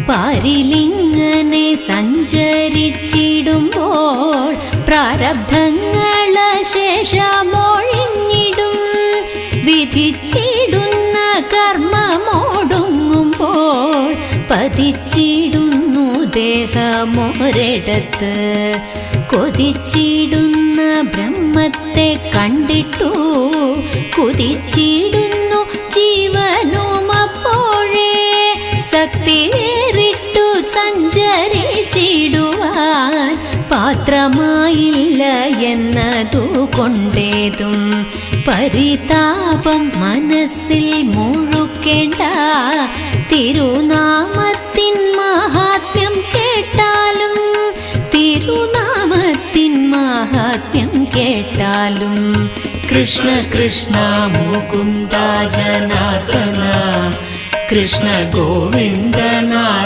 പാരിലിങ്ങനെ സഞ്ചരിച്ചിടുമ്പോൾ പ്രാരബ്ധങ്ങള ശേഷമൊഴിഞ്ഞിടും. വിധിച്ചിടുന്ന കർമ്മമോടുങ്ങുമ്പോൾ പതിച്ചിടുന്നു ദേഹമൊരിടത്ത്. കൊതിച്ചിടുന്ന ബ്രഹ്മത്തെ കണ്ടിട്ടു കുതിച്ചിടുന്നു ജീവനുമപ്പോഴേ. ശക്തിയേറിട്ടു സഞ്ചരിച്ചിടുവാൻ പാത്രമായില്ല എന്നതു കൊണ്ടേതും പരിതാപം മനസ്സിൽ മുഴുക്കേണ്ട. തിരുനാമത്തിൻ മഹാത്മ്യം കേട്ടാലും തിരുനാമത്തിൻ മഹാത്മ്യം കേട്ടാലും കൃഷ്ണ കൃഷ്ണ മുകുന്ദ ജനാർദ്ദന കൃഷ്ണ ഗോവിന്ദ നാരായണ